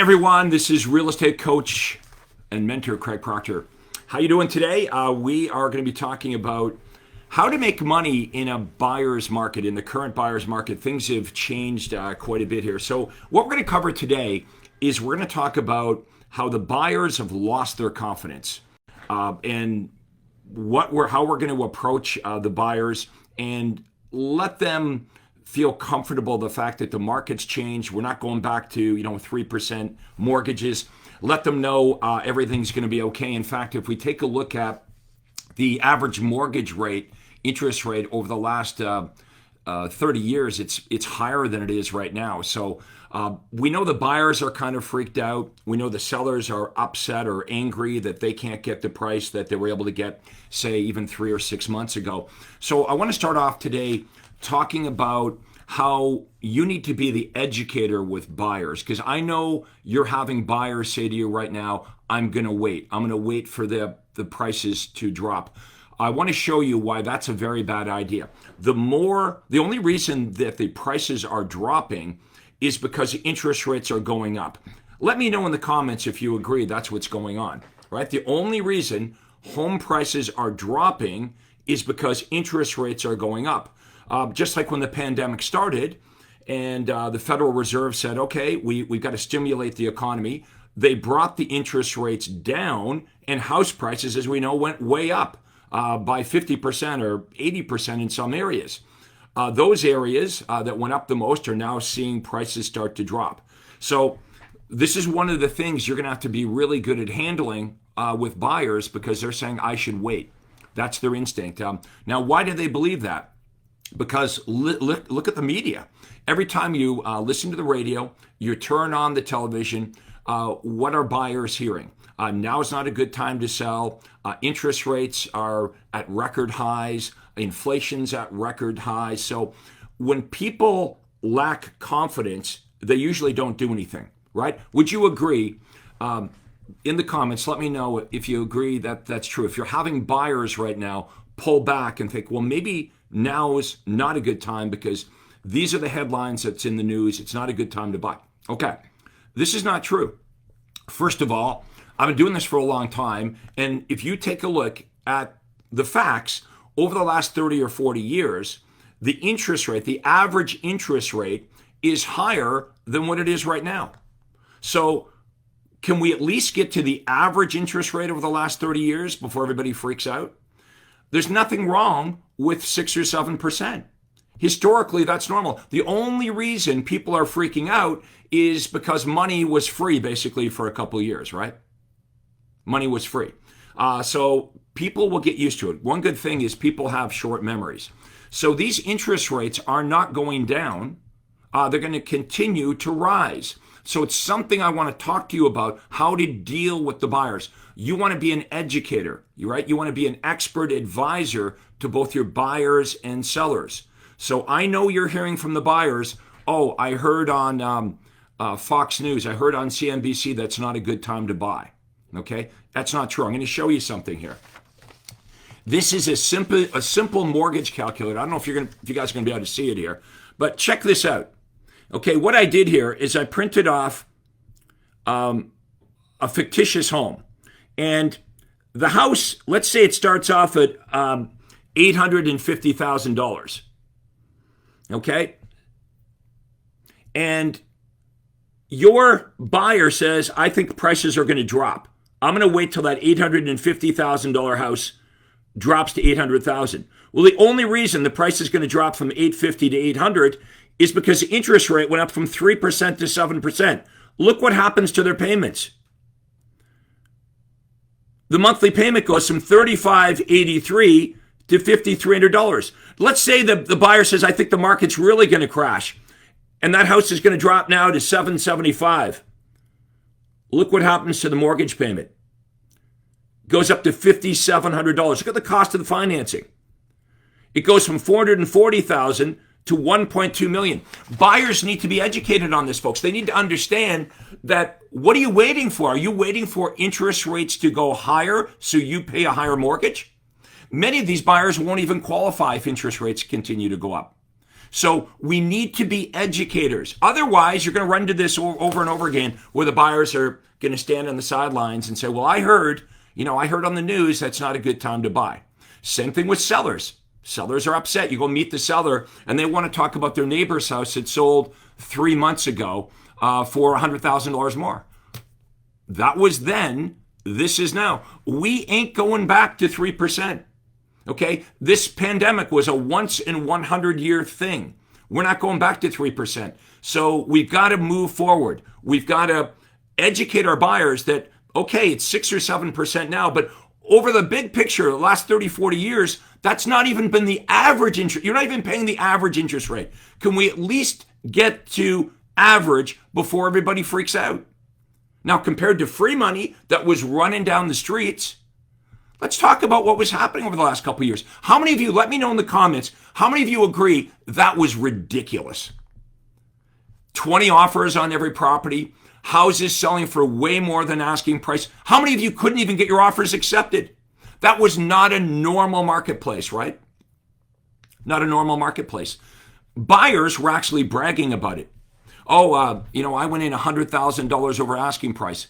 everyone, this is real estate coach and mentor Craig Proctor. How you doing today? We are going to be talking about how to make money in a buyer's market, in the current buyer's market. Things have changed quite a bit here. So what we're going to cover today is we're going to talk about how the buyers have lost their confidence and how we're going to approach the buyers and let them feel comfortable the fact that the market's changed. We're not going back to 3% mortgages. Let them know everything's going to be okay. In fact, if we take a look at the average mortgage rate, interest rate over the last 30 years, it's higher than it is right now. So we know the buyers are kind of freaked out. We know the sellers are upset or angry that they can't get the price that they were able to get, say, even 3 or 6 months ago. So I want to start off today talking about how you need to be the educator with buyers, because I know you're having buyers say to you right now, I'm going to wait. I'm going to wait for the prices to drop. I want to show you why that's a very bad idea. The only reason that the prices are dropping is because interest rates are going up. Let me know in the comments if you agree that's what's going on, right? The only reason home prices are dropping is because interest rates are going up. Just like when the pandemic started and the Federal Reserve said, okay, we've got to stimulate the economy. They brought the interest rates down and house prices, as we know, went way up by 50% or 80% in some areas. Those areas that went up the most are now seeing prices start to drop. So this is one of the things you're going to have to be really good at handling with buyers, because they're saying, I should wait. That's their instinct. Now, why do they believe that? Because look at the media. Every time you listen to the radio, you turn on the television, what are buyers hearing? Now is not a good time to sell. Interest rates are at record highs. Inflation's at record highs. So when people lack confidence, they usually don't do anything, right? Would you agree? In the comments, let me know if you agree that that's true. If you're having buyers right now pull back and think, well, maybe now is not a good time because these are the headlines that's in the news. It's not a good time to buy. Okay, this is not true. First of all, I've been doing this for a long time. And if you take a look at the facts, over the last 30 or 40 years, the interest rate, the average interest rate is higher than what it is right now. So can we at least get to the average interest rate over the last 30 years before everybody freaks out? There's nothing wrong with 6 or 7%. Historically, that's normal. The only reason people are freaking out is because money was free basically for a couple of years, right? Money was free. So people will get used to it. One good thing is people have short memories. So these interest rates are not going down. They're going to continue to rise. So it's something I want to talk to you about, how to deal with the buyers. You want to be an educator, right? You want to be an expert advisor to both your buyers and sellers. So I know you're hearing from the buyers, oh, I heard on Fox News, I heard on CNBC that's not a good time to buy. Okay, that's not true. I'm going to show you something here. This is a simple mortgage calculator. I don't know if you guys are going to be able to see it here, but check this out. Okay, what I did here is I printed off a fictitious home. And the house, let's say it starts off at $850,000. Okay? And your buyer says, I think prices are going to drop. I'm going to wait till that $850,000 house drops to $800,000. Well, the only reason the price is going to drop from $850 to $800 is because the interest rate went up from 3% to 7%. Look what happens to their payments. The monthly payment goes from $3,583 to $5,300. Let's say the buyer says, I think the market's really going to crash, and that house is going to drop now to $775. Look what happens to the mortgage payment. Goes up to $5,700. Look at the cost of the financing. It goes from $440,000 to $1.2 million. Buyers need to be educated on this, folks. They need to understand that, what are you waiting for? Are you waiting for interest rates to go higher so you pay a higher mortgage? Many of these buyers won't even qualify if interest rates continue to go up. So we need to be educators. Otherwise, you're going to run into this over and over again where the buyers are going to stand on the sidelines and say, well, I heard on the news that's not a good time to buy. Same thing with sellers. Sellers are upset. You go meet the seller and they want to talk about their neighbor's house that sold 3 months ago for $100,000 more. That was then. This is now. We ain't going back to 3%. Okay? This pandemic was a once in 100 year thing. We're not going back to 3%. So we've got to move forward. We've got to educate our buyers that, okay, it's 6 or 7% now, but over the big picture, the last 30, 40 years, that's not even been the average interest. You're not even paying the average interest rate. Can we at least get to average before everybody freaks out? Now, compared to free money that was running down the streets, let's talk about what was happening over the last couple of years. How many of you, let me know in the comments, how many of you agree that was ridiculous? 20 offers on every property, houses selling for way more than asking price. How many of you couldn't even get your offers accepted? That was not a normal marketplace, right? Not a normal marketplace. Buyers were actually bragging about it. Oh, I went in $100,000 over asking price.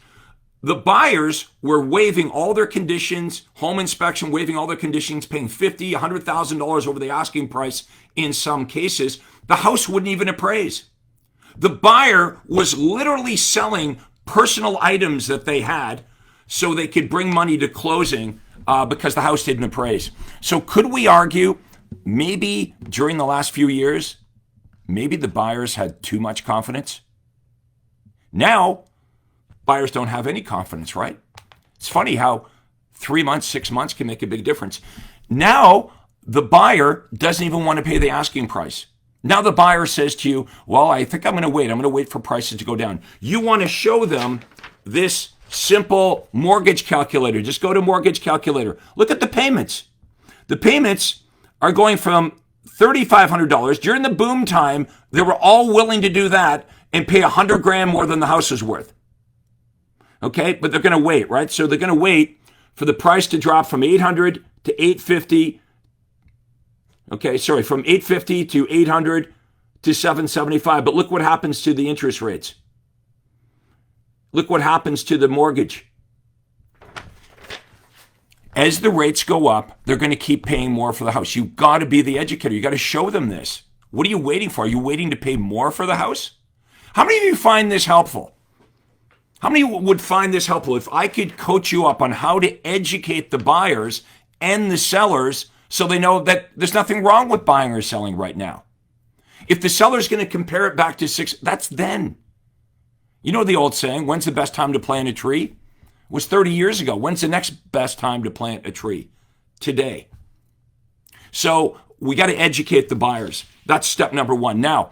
The buyers were waiving all their conditions, home inspection, waiving all their conditions, paying $50,000, $100,000 over the asking price in some cases. The house wouldn't even appraise. The buyer was literally selling personal items that they had so they could bring money to closing because the house didn't appraise. So could we argue maybe during the last few years, maybe the buyers had too much confidence? Now, buyers don't have any confidence, right? It's funny how 3 months, 6 months can make a big difference. Now, the buyer doesn't even want to pay the asking price. Now the buyer says to you, well, I think I'm going to wait. I'm going to wait for prices to go down. You want to show them this simple mortgage calculator. Just go to mortgage calculator. Look at the payments. The payments are going from $3,500. During the boom time, they were all willing to do that and pay $100,000 more than the house is worth. Okay, but they're going to wait, right? So they're going to wait for the price to drop from 800 to 850. Okay, sorry, from 850 to 800 to 775. But look what happens to the interest rates. Look what happens to the mortgage. As the rates go up, they're going to keep paying more for the house. You've got to be the educator. You got to show them this. What are you waiting for? Are you waiting to pay more for the house? How many of you find this helpful? How many would find this helpful if I could coach you up on how to educate the buyers and the sellers so they know that there's nothing wrong with buying or selling right now? If the seller's going to compare it back to 6, that's then. You know the old saying, when's the best time to plant a tree? It was 30 years ago. When's the next best time to plant a tree? Today. So we got to educate the buyers. That's step number one. Now,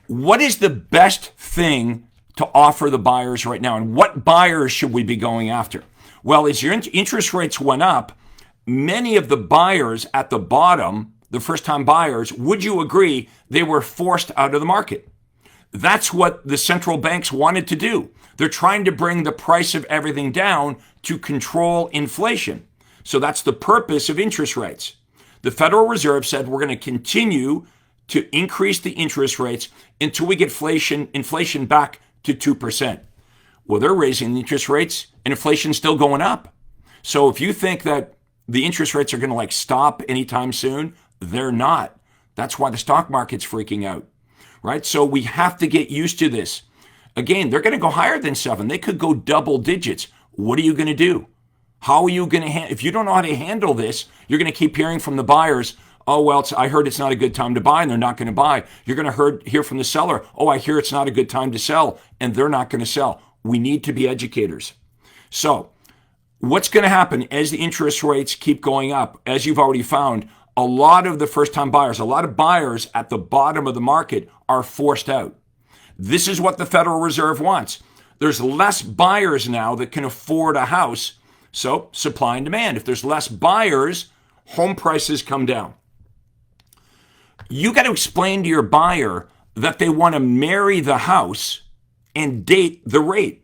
what is the best thing to offer the buyers right now? And what buyers should we be going after? Well, as your interest rates went up, many of the buyers at the bottom, the first-time buyers, would you agree they were forced out of the market? That's what the central banks wanted to do. They're trying to bring the price of everything down to control inflation. So that's the purpose of interest rates. The Federal Reserve said we're going to continue to increase the interest rates until we get inflation back to 2%. Well, they're raising the interest rates and inflation's still going up. So if you think that the interest rates are going to stop anytime soon, they're not. That's why the stock market's freaking out, right? So we have to get used to this. Again, they're going to go higher than 7. They could go double digits. What are you going to do? How are you going to if you don't know how to handle this, you're going to keep hearing from the buyers, oh, well, I heard it's not a good time to buy, and they're not going to buy. You're going to hear from the seller, oh, I hear it's not a good time to sell, and they're not going to sell. We need to be educators. So what's going to happen as the interest rates keep going up? As you've already found, a lot of the first-time buyers, a lot of buyers at the bottom of the market are forced out. This is what the Federal Reserve wants. There's less buyers now that can afford a house, so supply and demand. If there's less buyers, home prices come down. You got to explain to your buyer that they want to marry the house and date the rate.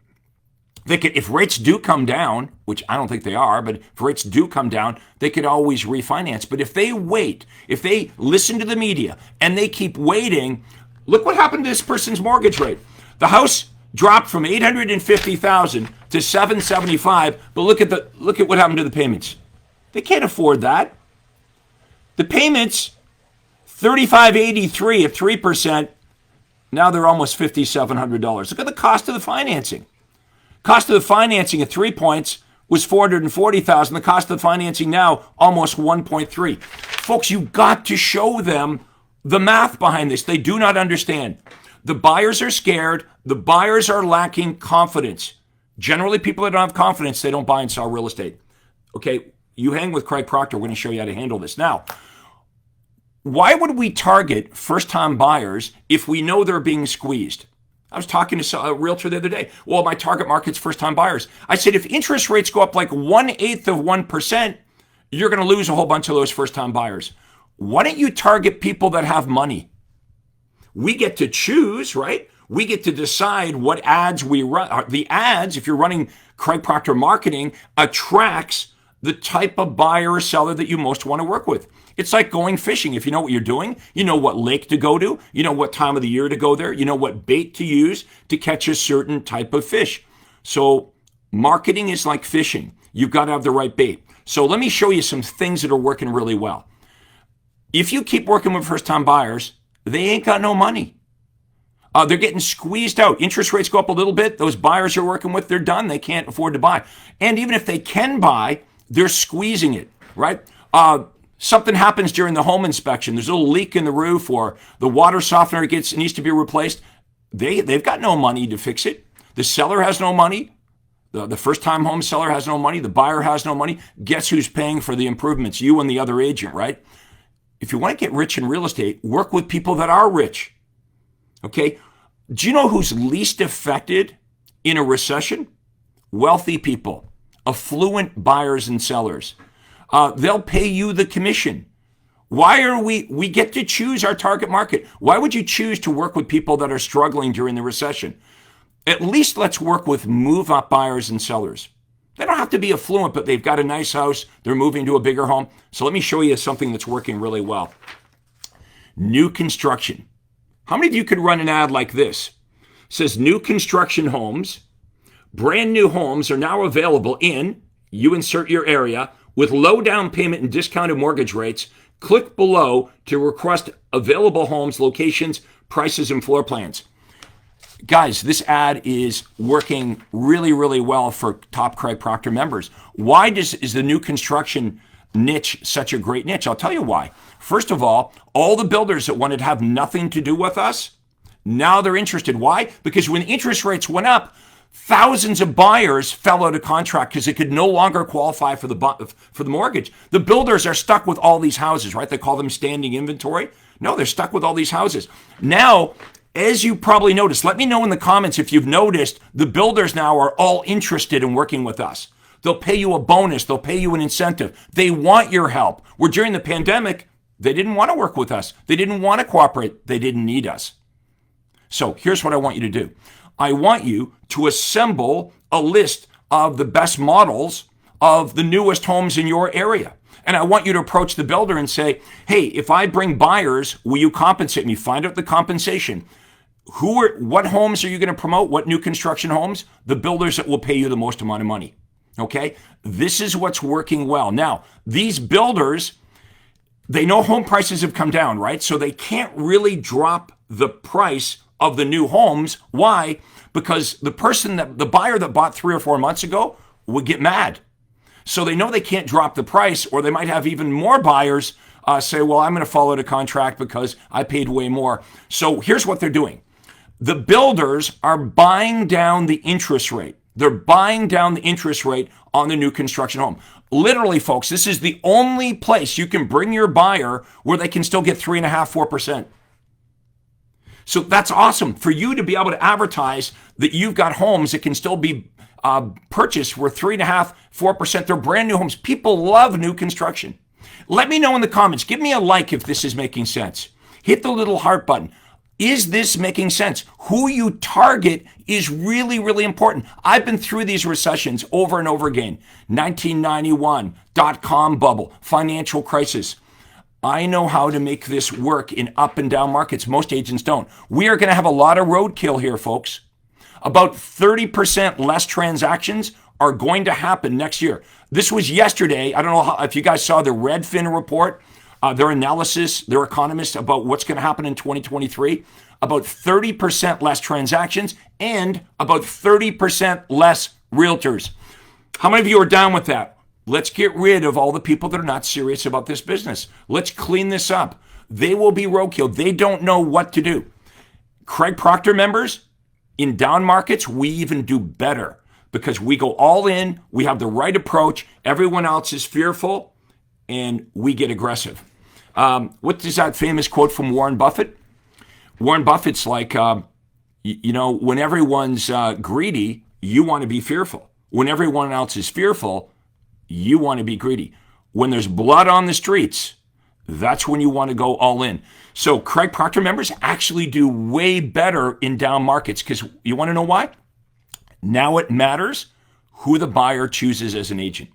They could, if rates do come down, which I don't think they are, but if rates do come down, they could always refinance. But if they wait, if they listen to the media and they keep waiting, look what happened to this person's mortgage rate. The house dropped from $850,000 to $775,000, but look at what happened to the payments. They can't afford that. The payments, $3,583 at 3%. Now they're almost $5,700. Look at the cost of the financing. Cost of the financing at 3 points was $440,000. The cost of the financing now almost 1.3. Folks, you got to show them the math behind this. They do not understand. The buyers are scared. The buyers are lacking confidence. Generally, people that don't have confidence, they don't buy and sell real estate. Okay, you hang with Craig Proctor. We're going to show you how to handle this. Now, why would we target first-time buyers if we know they're being squeezed? I was talking to a realtor the other day. Well, my target market's first-time buyers. I said, if interest rates go up like 1/8 of 1%, you're going to lose a whole bunch of those first-time buyers. Why don't you target people that have money? We get to choose, right? We get to decide what ads we run. The ads, if you're running Craig Proctor marketing, attracts the type of buyer or seller that you most want to work with. It's like going fishing. If you know what you're doing, you know what lake to go to, you know what time of the year to go there, you know what bait to use to catch a certain type of fish. So marketing is like fishing. You've got to have the right bait. So let me show you some things that are working really well. If you keep working with first-time buyers, they ain't got no money. They're getting squeezed out. Interest rates go up a little bit. Those buyers you're working with, they're done. They can't afford to buy. And even if they can buy, they're squeezing it, right? Something happens during the home inspection. There's a little leak in the roof or the water softener needs to be replaced. They've got no money to fix it. The seller has no money. The first-time home seller has no money. The buyer has no money. Guess who's paying for the improvements? You and the other agent, right? If you want to get rich in real estate, work with people that are rich. Okay? Do you know who's least affected in a recession? Wealthy people, affluent buyers and sellers. They'll pay you the commission. Why are we get to choose our target market? Why would you choose to work with people that are struggling during the recession? At least let's work with move-up buyers and sellers. They don't have to be affluent, but they've got a nice house. They're moving to a bigger home. So let me show you something that's working really well. New construction. How many of you could run an ad like this? It says new construction homes, brand new homes are now available in, you insert your area, with low down payment and discounted mortgage rates. Click below to request available homes, locations, prices, and floor plans. Guys, this ad is working really, really well for top Craig Proctor members. Why is the new construction niche such a great niche? I'll tell you why. First of all the builders that wanted to have nothing to do with us, now they're interested. Why? Because when interest rates went up, thousands of buyers fell out of contract because they could no longer qualify for the mortgage. The builders are stuck with all these houses, right? They call them standing inventory. No, they're stuck with all these houses. Now, as you probably noticed, let me know in the comments if you've noticed, the builders now are all interested in working with us. They'll pay you a bonus. They'll pay you an incentive. They want your help. Where during the pandemic, they didn't want to work with us. They didn't want to cooperate. They didn't need us. So here's what I want you to do. I want you to assemble a list of the best models of the newest homes in your area. And I want you to approach the builder and say, hey, if I bring buyers, will you compensate me? Find out the compensation. What homes are you going to promote? What new construction homes? The builders that will pay you the most amount of money. Okay? This is what's working well. Now, these builders, they know home prices have come down, right? So they can't really drop the price of the new homes. Why? Because the buyer that bought 3 or 4 months ago would get mad. So they know they can't drop the price, or they might have even more buyers say, well, I'm going to follow the contract because I paid way more. So here's what they're doing. The builders are buying down the interest rate. They're buying down the interest rate on the new construction home. Literally, folks, this is the only place you can bring your buyer where they can still get 3.5%, 4%. So that's awesome for you to be able to advertise that you've got homes that can still be purchased for 3.5%, 4%. They're brand new homes. People love new construction. Let me know in the comments. Give me a like if this is making sense. Hit the little heart button. Is this making sense? Who you target is really, really important. I've been through these recessions over and over again. 1991, dot-com bubble, financial crisis. I know how to make this work in up and down markets. Most agents don't. We are going to have a lot of roadkill here, folks. About 30% less transactions are going to happen next year. This was yesterday. I don't know if you guys saw the Redfin report, their analysis, their economists about what's going to happen in 2023. About 30% less transactions and about 30% less realtors. How many of you are down with that? Let's get rid of all the people that are not serious about this business. Let's clean this up. They will be roadkill. They don't know what to do. Craig Proctor members, in down markets, we even do better because we go all in. We have the right approach. Everyone else is fearful, and we get aggressive. What is that famous quote from Warren Buffett? Warren Buffett's like, when everyone's greedy, you want to be fearful. When everyone else is fearful, you want to be greedy. When there's blood on the streets, that's when you want to go all in. So Craig Proctor members actually do way better in down markets because you want to know why? Now it matters who the buyer chooses as an agent.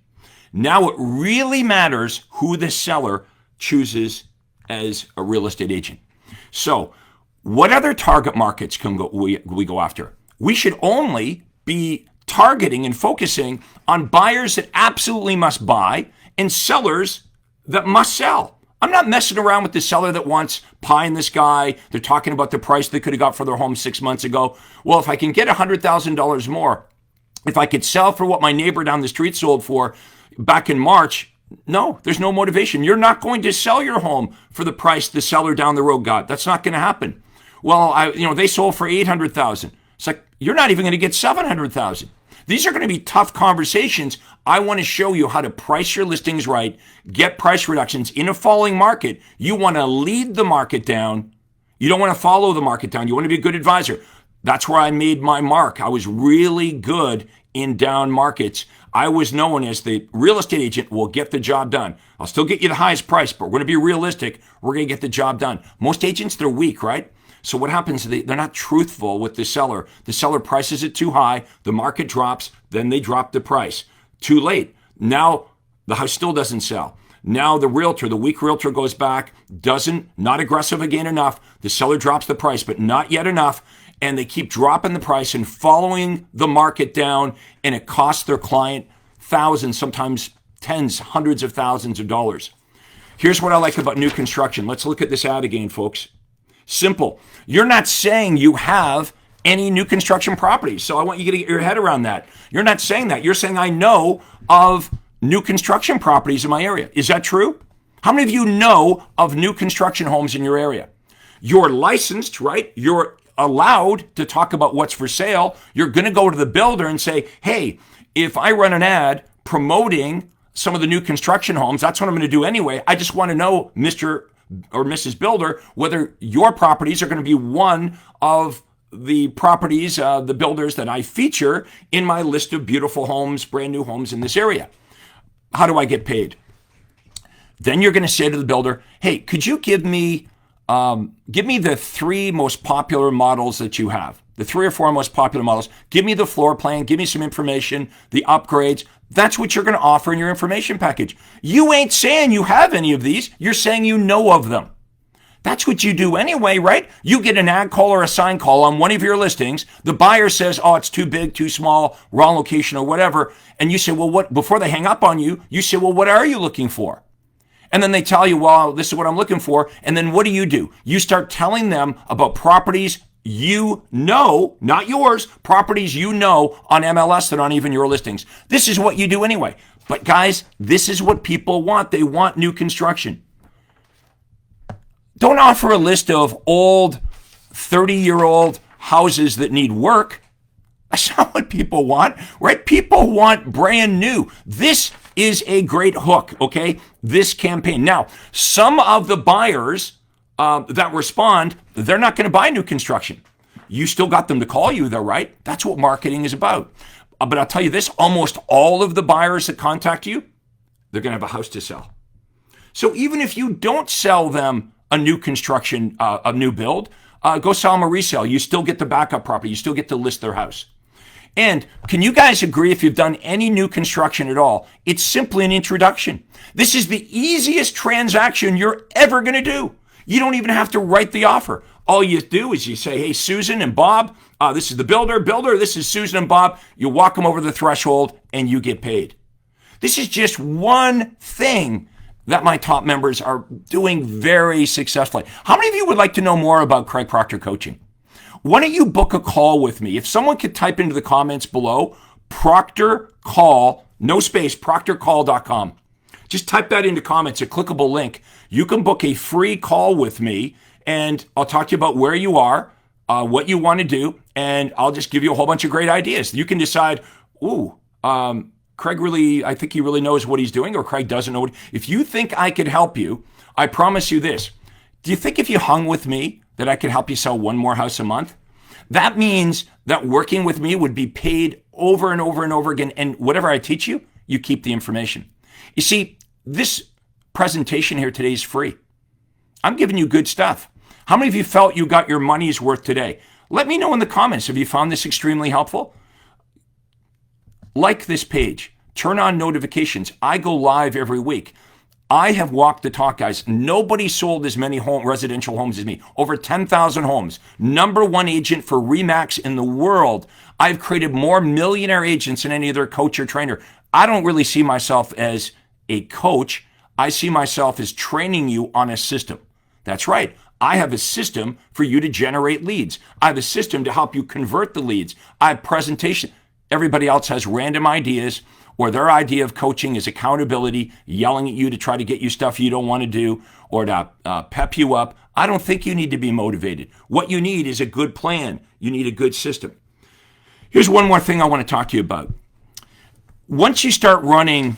Now it really matters who the seller chooses as a real estate agent. So what other target markets can we go after? We should only be targeting and focusing on buyers that absolutely must buy and sellers that must sell. I'm not messing around with the seller that wants pie in the sky. They're talking about the price they could have got for their home 6 months ago. Well, if I can get $100,000 more, if I could sell for what my neighbor down the street sold for back in March, no, there's no motivation. You're not going to sell your home for the price the seller down the road got. That's not going to happen. Well, they sold for $800,000. It's like, you're not even going to get $700,000. These are going to be tough conversations. I want to show you how to price your listings right, get price reductions in a falling market. You want to lead the market down. You don't want to follow the market down. You want to be a good advisor. That's where I made my mark. I was really good in down markets. I was known as the real estate agent will get the job done. I'll still get you the highest price, but we're going to be realistic. We're going to get the job done. Most agents, they're weak, right? So what happens, they're not truthful with the seller. The seller prices it too high, the market drops, then they drop the price. Too late. Now the house still doesn't sell. Now the weak realtor goes back, not aggressive again enough. The seller drops the price, but not yet enough. And they keep dropping the price and following the market down, and it costs their client thousands, sometimes tens, hundreds of thousands of dollars. Here's what I like about new construction. Let's look at this ad again, folks. Simple. You're not saying you have any new construction properties. So I want you to get your head around that. You're not saying that. You're saying, I know of new construction properties in my area. Is that true? How many of you know of new construction homes in your area? You're licensed, right? You're allowed to talk about what's for sale. You're going to go to the builder and say, hey, if I run an ad promoting some of the new construction homes, that's what I'm going to do anyway. I just want to know, Mr. or Mrs. Builder, whether your properties are going to be one of the properties, the builders that I feature in my list of beautiful homes, brand new homes in this area. How do I get paid? Then you're going to say to the builder, hey, could you give me the 3 most popular models that you have, the 3 or 4 most popular models. Give me the floor plan, give me some information, the upgrades. That's what you're going to offer in your information package. You ain't saying you have any of these. You're saying you know of them. That's what you do anyway, right? You get an ad call or a sign call on one of your listings. The buyer says, oh, it's too big, too small, wrong location or whatever. And you say, well, what? Before they hang up on you, you say, well, what are you looking for? And then they tell you, well, this is what I'm looking for. And then what do? You start telling them about properties you know, not yours, properties you know on MLS that aren't even your listings. This is what you do anyway. But guys, this is what people want. They want new construction. Don't offer a list of old 30-year-old houses that need work. That's not what people want, right? People want brand new. This is a great hook, okay? This campaign. Now, some of the buyers that respond, they're not going to buy new construction. You still got them to call you though, right? That's what marketing is about. But I'll tell you this, almost all of the buyers that contact you, they're going to have a house to sell. So even if you don't sell them a new construction, a new build, go sell them a resale. You still get the backup property. You still get to list their house. And can you guys agree, if you've done any new construction at all, it's simply an introduction. This is the easiest transaction you're ever going to do. You don't even have to write the offer. All you do is you say, hey, Susan and Bob, this is the builder. Builder, this is Susan and Bob. You walk them over the threshold and you get paid. This is just one thing that my top members are doing very successfully. How many of you would like to know more about Craig Proctor coaching? Why don't you book a call with me? If someone could type into the comments below, Proctor Call, no space, proctorcall.com. Just type that into comments, a clickable link. You can book a free call with me, and I'll talk to you about where you are, what you want to do, and I'll just give you a whole bunch of great ideas. You can decide, Craig I think he really knows what he's doing, or Craig doesn't know what. If you think I could help you, I promise you this. Do you think if you hung with me that I could help you sell one more house a month? That means that working with me would be paid over and over and over again. And whatever I teach you, you keep the information. You see, this presentation here today is free. I'm giving you good stuff. How many of you felt you got your money's worth today? Let me know in the comments if you found this extremely helpful. Like this page. Turn on notifications. I go live every week. I have walked the talk, guys. Nobody sold as many residential homes as me. Over 10,000 homes. Number one agent for RE/MAX in the world. I've created more millionaire agents than any other coach or trainer. I don't really see myself as a coach. I see myself as training you on a system. That's right. I have a system for you to generate leads. I have a system to help you convert the leads. I have presentation. Everybody else has random ideas, or their idea of coaching is accountability, yelling at you to try to get you stuff you don't want to do, or to pep you up. I don't think you need to be motivated. What you need is a good plan. You need a good system. Here's one more thing I want to talk to you about. Once you start running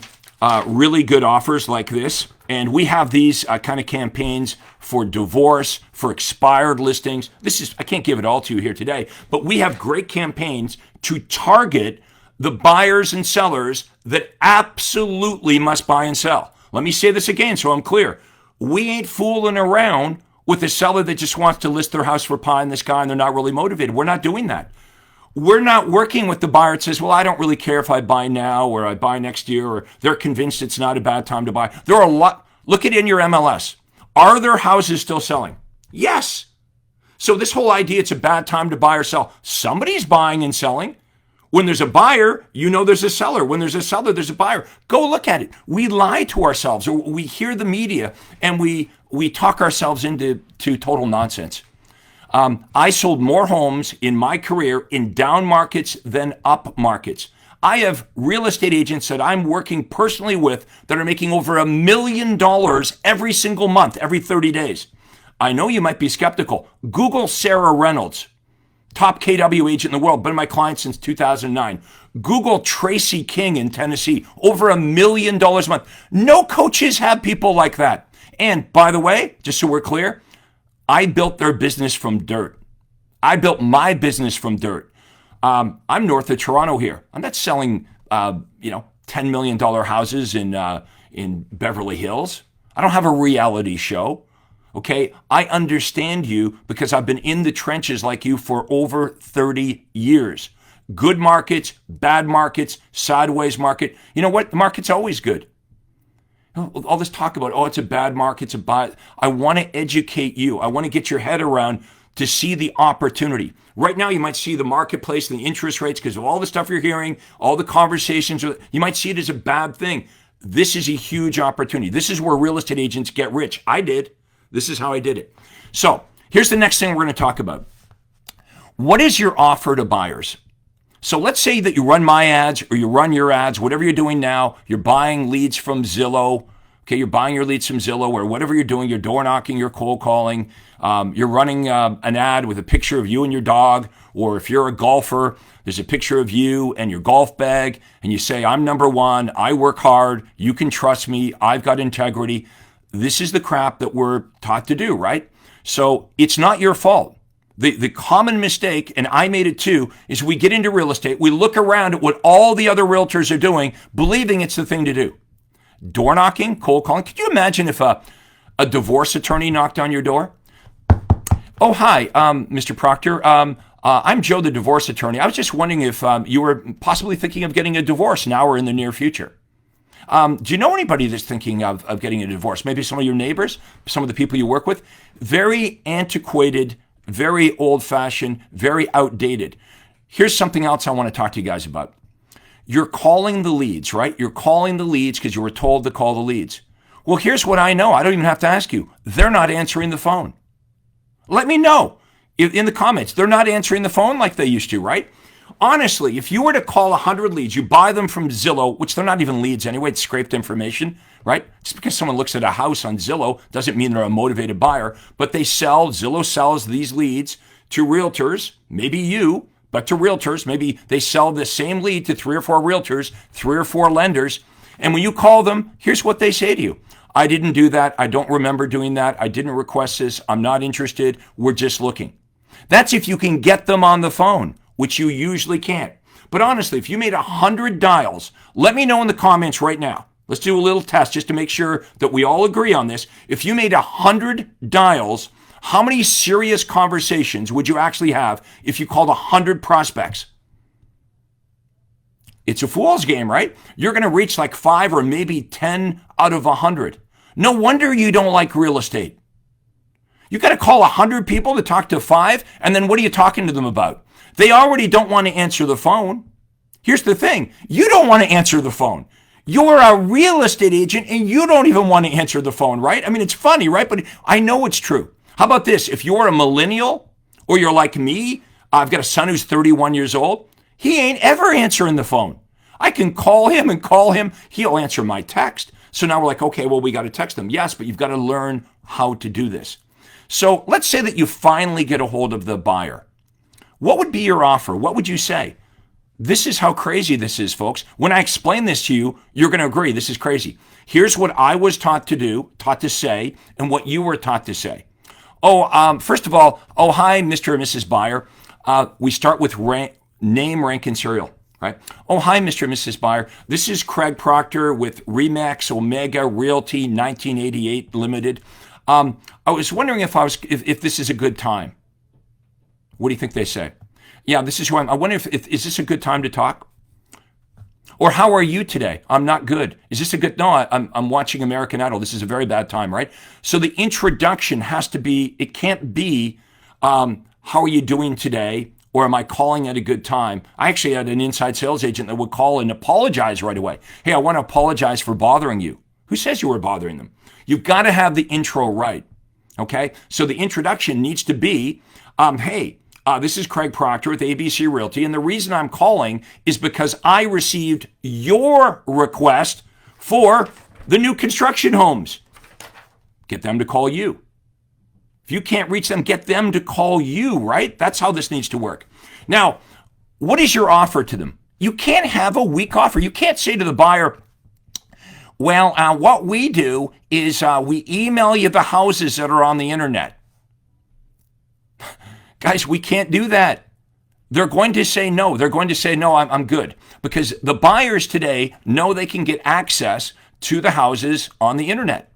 really good offers like this, and we have these kind of campaigns for divorce, for expired listings. I can't give it all to you here today, but we have great campaigns to target the buyers and sellers that absolutely must buy and sell. Let me say this again so I'm clear. We ain't fooling around with a seller that just wants to list their house for pie in the sky and they're not really motivated. We're not doing that. We're not working with the buyer that says, well, I don't really care if I buy now or I buy next year, or they're convinced it's not a bad time to buy. There are a lot. Look at it in your MLS. Are there houses still selling? Yes. So this whole idea it's a bad time to buy or sell, somebody's buying and selling. When there's a buyer, you know there's a seller. When there's a seller, there's a buyer. Go look at it. We lie to ourselves, or we hear the media and we talk ourselves into total nonsense. I sold more homes in my career in down markets than up markets. I have real estate agents that I'm working personally with that are making over $1 million every single month, every 30 days. I know you might be skeptical. Google Sarah Reynolds, top KW agent in the world, been my client since 2009. Google Tracy King in Tennessee, over $1 million a month. No coaches have people like that. And by the way, just so we're clear, I built their business from dirt. I built my business from dirt. I'm north of Toronto here. I'm not selling, $10 million houses in Beverly Hills. I don't have a reality show. Okay, I understand you because I've been in the trenches like you for over 30 years. Good markets, bad markets, sideways market. You know what? The market's always good. All this talk about, it's a bad market, it's a bad. I want to educate you. I want to get your head around to see the opportunity. Right now, you might see the marketplace and the interest rates because of all the stuff you're hearing, all the conversations. You might see it as a bad thing. This is a huge opportunity. This is where real estate agents get rich. I did. This is how I did it. So here's the next thing we're going to talk about. What is your offer to buyers? So let's say that you run my ads or you run your ads, whatever you're doing now, you're buying leads from Zillow. Okay, you're buying your leads from Zillow or whatever you're doing, you're door knocking, you're cold calling, you're running an ad with a picture of you and your dog, or if you're a golfer, there's a picture of you and your golf bag, and you say, I'm number one, I work hard, you can trust me, I've got integrity. This is the crap that we're taught to do, right? So it's not your fault. The common mistake, and I made it too, is we get into real estate, we look around at what all the other realtors are doing, believing it's the thing to do. Door knocking, cold calling. Could you imagine if a divorce attorney knocked on your door? Oh, hi, Mr. Proctor. I'm Joe, the divorce attorney. I was just wondering if you were possibly thinking of getting a divorce now or in the near future. Do you know anybody that's thinking of getting a divorce? Maybe some of your neighbors, some of the people you work with? Very antiquated, very old-fashioned, very outdated. Here's something else I want to talk to you guys about. You're calling the leads, right? You're calling the leads because you were told to call the leads. Well, here's what I know. I don't even have to ask you. They're not answering the phone. Let me know in the comments. They're not answering the phone like they used to, right? Honestly, if you were to call 100 leads, you buy them from Zillow, which they're not even leads anyway, it's scraped information, right? Just because someone looks at a house on Zillow doesn't mean they're a motivated buyer, but Zillow sells these leads to realtors, maybe you, but to realtors. Maybe they sell the same lead to 3 or 4 realtors, 3 or 4 lenders. And when you call them, here's what they say to you. I didn't do that. I don't remember doing that. I didn't request this. I'm not interested. We're just looking. That's if you can get them on the phone, which you usually can't. But honestly, if you made 100 dials, let me know in the comments right now. Let's do a little test just to make sure that we all agree on this. If you made 100 dials, how many serious conversations would you actually have if you called 100 prospects? It's a fool's game, right? You're going to reach like 5 or maybe 10 out of 100. No wonder you don't like real estate. You got to call 100 people to talk to 5, and then what are you talking to them about? They already don't want to answer the phone. Here's the thing. You don't want to answer the phone. You're a real estate agent, and you don't even want to answer the phone, right? I mean, it's funny, right? But I know it's true. How about this? If you're a millennial, or you're like me, I've got a son who's 31 years old, he ain't ever answering the phone. I can call him and call him. He'll answer my text. So now we're like, okay, well, we got to text him. Yes, but you've got to learn how to do this. So let's say that you finally get a hold of the buyer. What would be your offer? What would you say? This is how crazy this is, folks. When I explain this to you, you're going to agree. This is crazy. Here's what I was taught to do, taught to say, and what you were taught to say. First of all, hi, Mr. and Mrs. Buyer. We start with name, rank, and serial. Right? Oh, hi, Mr. and Mrs. Buyer. This is Craig Proctor with Remax Omega Realty 1988 Limited. I was wondering if this is a good time. What do you think they say? Yeah, this is who I wonder if is this a good time to talk? Or how are you today? I'm not good. Is this a good? No, I'm watching American Idol. This is a very bad time, right? So the introduction has to be. It can't be. How are you doing today? Or am I calling at a good time? I actually had an inside sales agent that would call and apologize right away. Hey, I want to apologize for bothering you. Who says you were bothering them? You've got to have the intro right. Okay? So the introduction needs to be, hey, this is Craig Proctor with ABC Realty. And the reason I'm calling is because I received your request for the new construction homes. Get them to call you. If you can't reach them, get them to call you, right? That's how this needs to work. Now, what is your offer to them? You can't have a weak offer. You can't say to the buyer, well, what we do is we email you the houses that are on the internet. Guys, we can't do that. They're going to say no. They're going to say, no, I'm good. Because the buyers today know they can get access to the houses on the internet.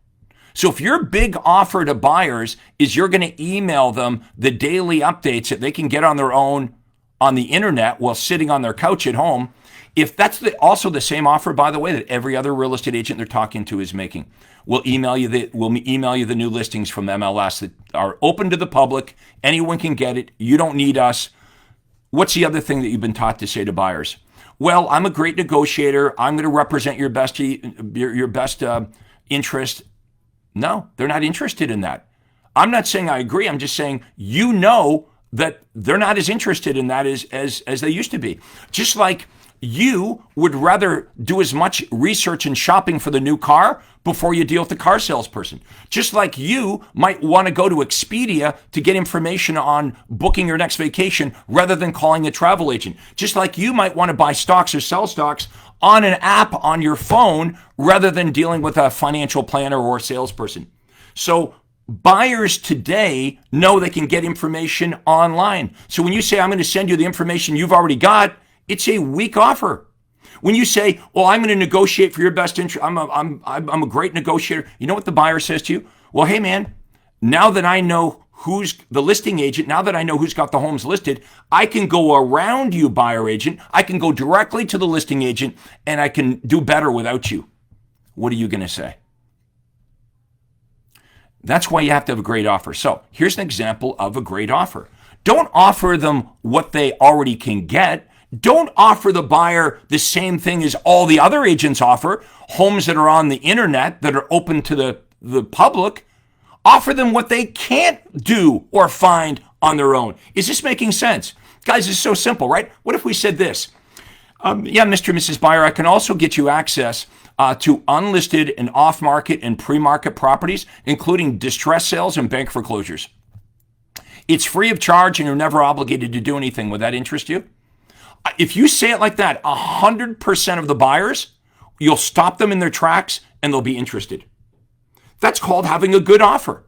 So if your big offer to buyers is you're going to email them the daily updates that they can get on their own on the internet while sitting on their couch at home, if that's also the same offer, by the way, that every other real estate agent they're talking to is making, we'll email you the new listings from MLS that are open to the public. Anyone can get it. You don't need us. What's the other thing that you've been taught to say to buyers? Well, I'm a great negotiator. I'm going to represent your best interest. No, they're not interested in that. I'm not saying I agree. I'm just saying you know that they're not as interested in that as they used to be. Just like you would rather do as much research and shopping for the new car before you deal with the car salesperson. Just like you might want to go to Expedia to get information on booking your next vacation rather than calling a travel agent. Just like you might want to buy stocks or sell stocks on an app on your phone rather than dealing with a financial planner or a salesperson. So buyers today know they can get information online. So when you say, I'm going to send you the information you've already got, it's a weak offer. When you say, well, I'm going to negotiate for your best interest, I'm a great negotiator. You know what the buyer says to you? Well, hey man, now that I know who's the listing agent, now that I know who's got the homes listed, I can go around you, buyer agent. I can go directly to the listing agent and I can do better without you. What are you going to say? That's why you have to have a great offer. So here's an example of a great offer. Don't offer them what they already can get. Don't offer the buyer the same thing as all the other agents offer, homes that are on the internet that are open to the public. Offer them what they can't do or find on their own. Is this making sense? Guys, it's so simple, right? What if we said this? Yeah, Mr. and Mrs. Buyer, I can also get you access to unlisted and off-market and pre-market properties, including distress sales and bank foreclosures. It's free of charge and you're never obligated to do anything. Would that interest you? If you say it like that, 100% of the buyers, you'll stop them in their tracks and they'll be interested. That's called having a good offer.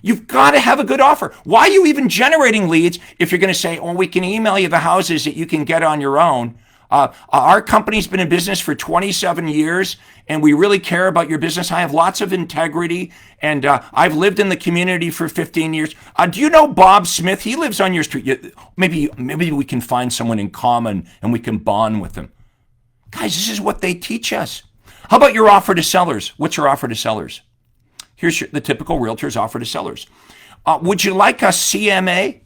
You've got to have a good offer. Why are you even generating leads if you're going to say, oh, we can email you the houses that you can get on your own? Our company's been in business for 27 years, and we really care about your business. I have lots of integrity, and I've lived in the community for 15 years. Do you know Bob Smith? He lives on your street. Maybe we can find someone in common, and we can bond with them. Guys, this is what they teach us. How about your offer to sellers? What's your offer to sellers? Here's the typical realtor's offer to sellers. Would you like a CMA?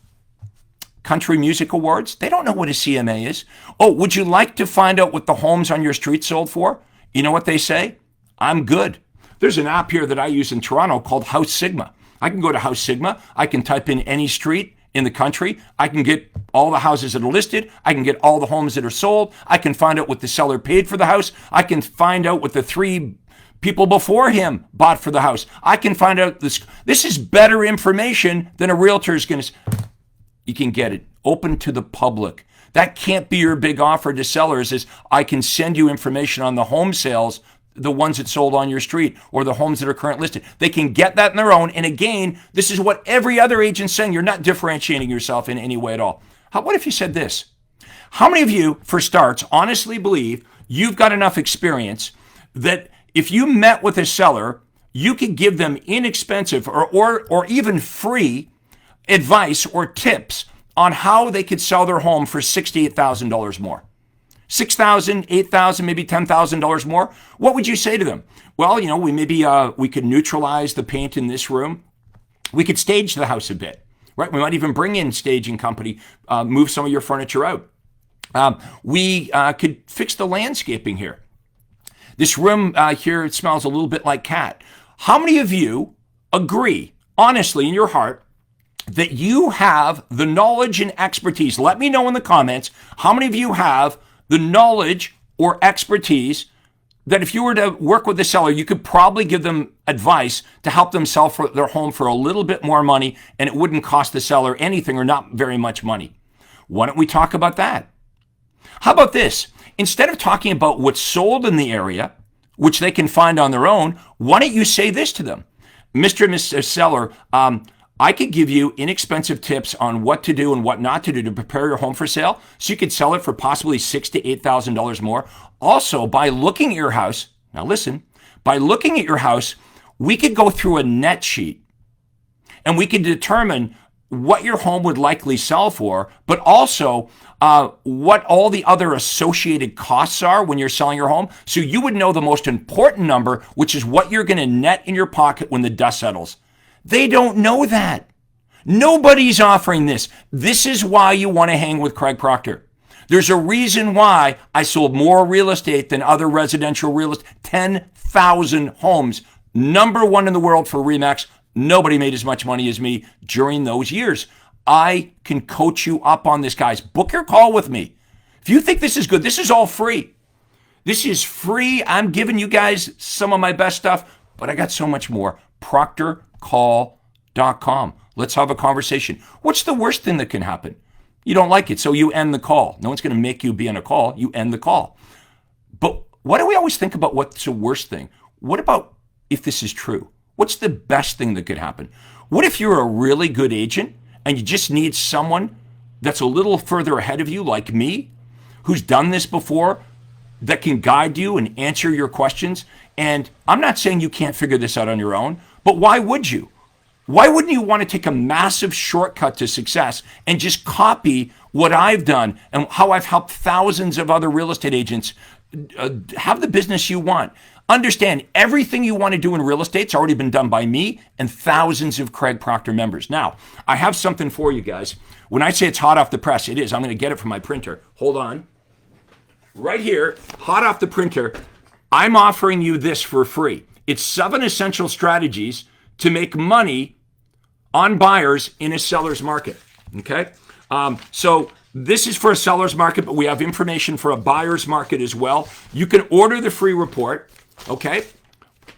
Country Music Awards? They don't know what a CMA is. Oh, would you like to find out what the homes on your street sold for? You know what they say? I'm good. There's an app here that I use in Toronto called House Sigma. I can go to House Sigma. I can type in any street in the country. I can get all the houses that are listed. I can get all the homes that are sold. I can find out what the seller paid for the house. I can find out what the 3 people before him bought for the house. I can find out this. This is better information than a realtor is going to. You can get it open to the public. That can't be your big offer to sellers is I can send you information on the home sales, the ones that sold on your street or the homes that are currently listed. They can get that on their own. And again, this is what every other agent's saying. You're not differentiating yourself in any way at all. What if you said this? How many of you, for starts, honestly believe you've got enough experience that if you met with a seller, you could give them inexpensive or even free advice or tips on how they could sell their home for $68,000 more? $6,000, $8,000, maybe $10,000 more. What would you say to them? Well, we could neutralize the paint in this room. We could stage the house a bit, right? We might even bring in staging company, move some of your furniture out. We could fix the landscaping here. This room here, it smells a little bit like cat. How many of you agree, honestly, in your heart, that you have the knowledge and expertise? Let me know in the comments how many of you have the knowledge or expertise that if you were to work with the seller, you could probably give them advice to help them sell for their home for a little bit more money and it wouldn't cost the seller anything or not very much money. Why don't we talk about that? How about this? Instead of talking about what's sold in the area, which they can find on their own, why don't you say this to them? Mr. and Mrs. Seller, I could give you inexpensive tips on what to do and what not to do to prepare your home for sale so you could sell it for possibly $6,000 to $8,000 more. Also, by looking at your house, now listen, by looking at your house, we could go through a net sheet and we could determine what your home would likely sell for, but also what all the other associated costs are when you're selling your home. So you would know the most important number, which is what you're going to net in your pocket when the dust settles. They don't know that. Nobody's offering this. This is why you want to hang with Craig Proctor. There's a reason why I sold more real estate than other residential real estate. 10,000 homes. Number one in the world for RE/MAX. Nobody made as much money as me during those years. I can coach you up on this, guys. Book your call with me. If you think this is good, this is all free. This is free. I'm giving you guys some of my best stuff, but I got so much more. ProctorCall.com. Let's have a conversation. What's the worst thing that can happen? You don't like it, so you end the call. No one's going to make you be on a call. You end the call. But why do we always think about what's the worst thing? What about if this is true? What's the best thing that could happen? What if you're a really good agent and you just need someone that's a little further ahead of you, like me, who's done this before, that can guide you and answer your questions? And I'm not saying you can't figure this out on your own, but why would you? Why wouldn't you want to take a massive shortcut to success and just copy what I've done and how I've helped thousands of other real estate agents have the business you want? Understand, everything you want to do in real estate's already been done by me and thousands of Craig Proctor members. Now, I have something for you guys. When I say it's hot off the press, it is. I'm going to get it from my printer. Hold on. Right here, hot off the printer, I'm offering you this for free. It's 7 essential strategies to make money on buyers in a seller's market. Okay? So this is for a seller's market, but we have information for a buyer's market as well. You can order the free report. Okay?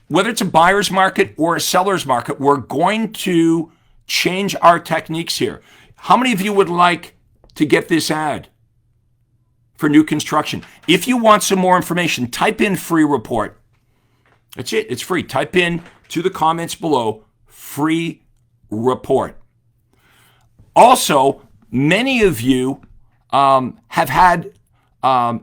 Whether it's a buyer's market or a seller's market, we're going to change our techniques here. How many of you would like to get this ad for new construction? If you want some more information, type in free report. That's it. It's free. Type in to the comments below, free report. Also, many of you have had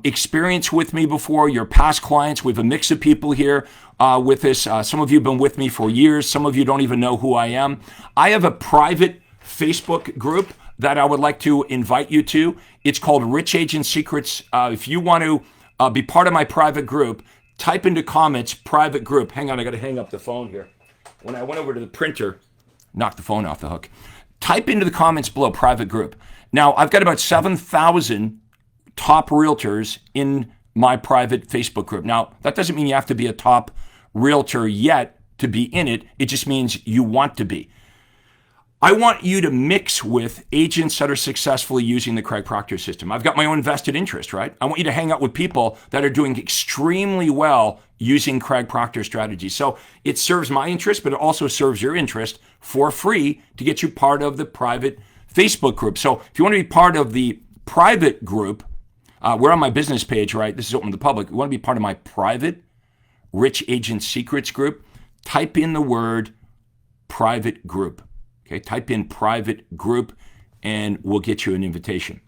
experience with me before. Your past clients. We have a mix of people here with this. Some of you have been with me for years. Some of you don't even know who I am. I have a private Facebook group that I would like to invite you to. It's called Rich Agent Secrets. If you want to be part of my private group, type into comments, private group. Hang on, I got to hang up the phone here. When I went over to the printer, knocked the phone off the hook. Type into the comments below, private group. Now, I've got about 7,000 top realtors in my private Facebook group. Now, that doesn't mean you have to be a top realtor yet to be in it. It just means you want to be. I want you to mix with agents that are successfully using the Craig Proctor system. I've got my own vested interest, right? I want you to hang out with people that are doing extremely well using Craig Proctor strategies. So it serves my interest, but it also serves your interest for free to get you part of the private Facebook group. So if you want to be part of the private group, we're on my business page, right? This is open to the public. You want to be part of my private Rich Agent Secrets group? Type in the word private group. Okay, type in private group and we'll get you an invitation.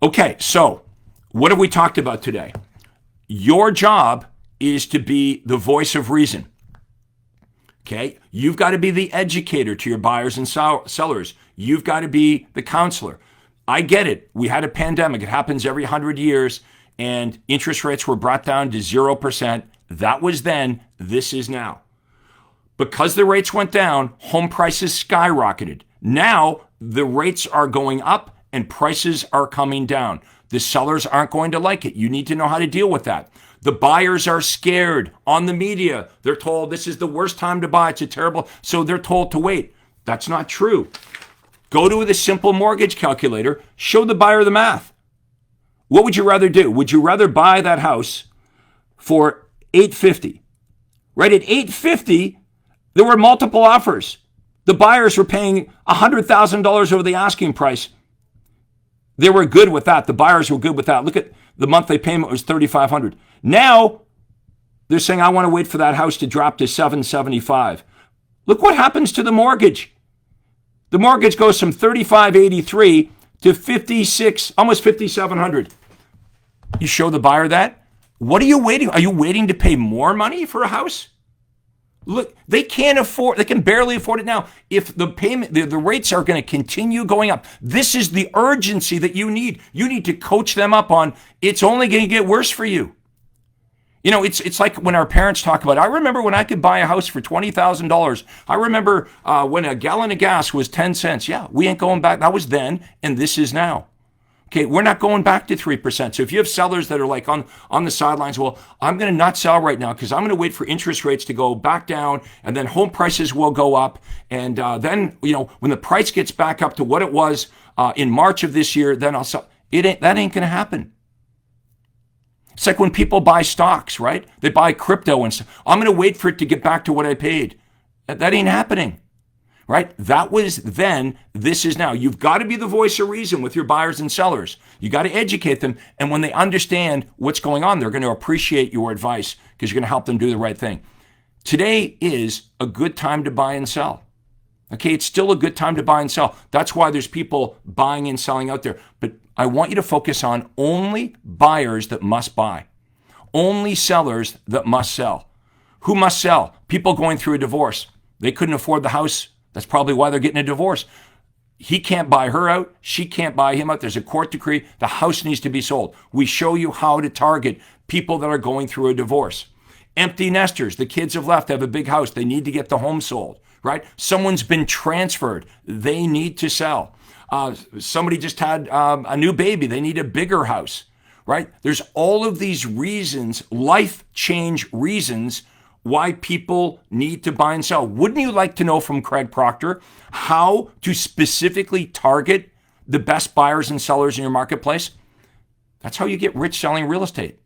Okay, so what have we talked about today? Your job is to be the voice of reason. Okay, you've got to be the educator to your buyers and sellers. You've got to be the counselor. I get it. We had a pandemic. It happens every 100 years and interest rates were brought down to 0%. That was then, this is now. Because the rates went down, home prices skyrocketed. Now, the rates are going up and prices are coming down. The sellers aren't going to like it. You need to know how to deal with that. The buyers are scared on the media. They're told this is the worst time to buy. It's a terrible, so they're told to wait. That's not true. Go to the simple mortgage calculator, show the buyer the math. What would you rather do? Would you rather buy that house for $850? Right at $850, there were multiple offers. The buyers were paying $100,000 over the asking price. They were good with that. The buyers were good with that. Look at the monthly payment was $3,500. Now they're saying, I want to wait for that house to drop to $775. Look what happens to the mortgage. The mortgage goes from $3,583 to $56, almost $5,700. You show the buyer that? What are you waiting? Are you waiting to pay more money for a house? Look, they can't afford, they can barely afford it now. If the payment, the rates are going to continue going up, this is the urgency that you need. You need to coach them up on, it's only going to get worse for you. You know, it's like when our parents talk about, I remember when I could buy a house for $20,000. I remember when a gallon of gas was 10 cents. Yeah, we ain't going back. That was then, and this is now. Okay, we're not going back to 3%. So if you have sellers that are like on the sidelines, well, I'm going to not sell right now because I'm going to wait for interest rates to go back down and then home prices will go up. And then, you know, when the price gets back up to what it was in March of this year, then I'll sell. That ain't going to happen. It's like when people buy stocks, right? They buy crypto and stuff. I'm going to wait for it to get back to what I paid. That ain't happening. Right? That was then, this is now. You've got to be the voice of reason with your buyers and sellers. You got to educate them. And when they understand what's going on, they're going to appreciate your advice because you're going to help them do the right thing. Today is a good time to buy and sell. Okay, it's still a good time to buy and sell. That's why there's people buying and selling out there. But I want you to focus on only buyers that must buy. Only sellers that must sell. Who must sell? People going through a divorce. They couldn't afford the house That's probably why they're getting a divorce. He can't buy her out. She can't buy him out. There's a court decree. The house needs to be sold. We show you how to target people that are going through a divorce. Empty nesters. The kids have left, have a big house. They need to get the home sold, right? Someone's been transferred. They need to sell. Somebody just had a new baby. They need a bigger house, right? There's all of these reasons, life change reasons, why people need to buy and sell. Wouldn't you like to know from Craig Proctor how to specifically target the best buyers and sellers in your marketplace? That's how you get rich selling real estate.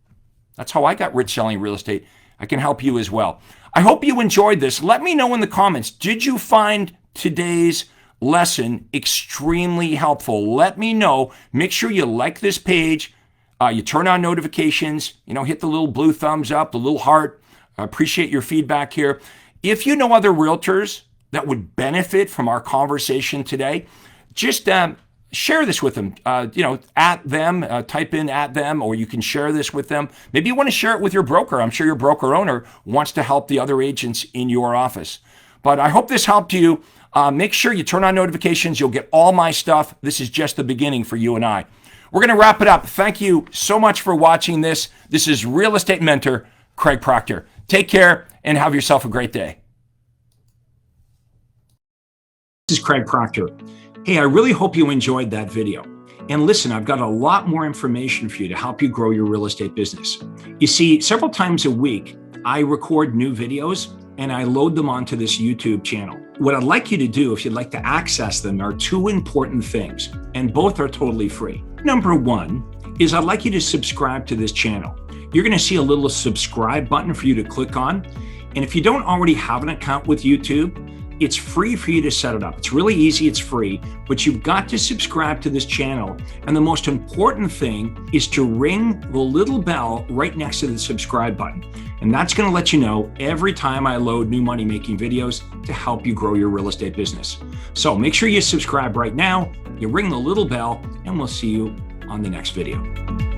That's how I got rich selling real estate. I can help you as well. I hope you enjoyed this. Let me know in the comments, did you find today's lesson extremely helpful? Let me know. Make sure you like this page. You turn on notifications, hit the little blue thumbs up, the little heart. I appreciate your feedback here. If you know other realtors that would benefit from our conversation today, just share this with them. At them, type in at them, or you can share this with them. Maybe you want to share it with your broker. I'm sure your broker owner wants to help the other agents in your office. But I hope this helped you. Make sure you turn on notifications. You'll get all my stuff. This is just the beginning for you and I. We're going to wrap it up. Thank you so much for watching this. This is Real Estate Mentor Craig Proctor. Take care and have yourself a great day. This is Craig Proctor. Hey, I really hope you enjoyed that video. And listen, I've got a lot more information for you to help you grow your real estate business. You see, several times a week, I record new videos and I load them onto this YouTube channel. What I'd like you to do, if you'd like to access them, are two important things, and both are totally free. Number one is I'd like you to subscribe to this channel. You're going to see a little subscribe button for you to click on. And if you don't already have an account with YouTube, it's free for you to set it up. It's really easy, it's free, but you've got to subscribe to this channel. And the most important thing is to ring the little bell right next to the subscribe button. And that's going to let you know every time I load new money-making videos to help you grow your real estate business. So make sure you subscribe right now, you ring the little bell, and we'll see you on the next video.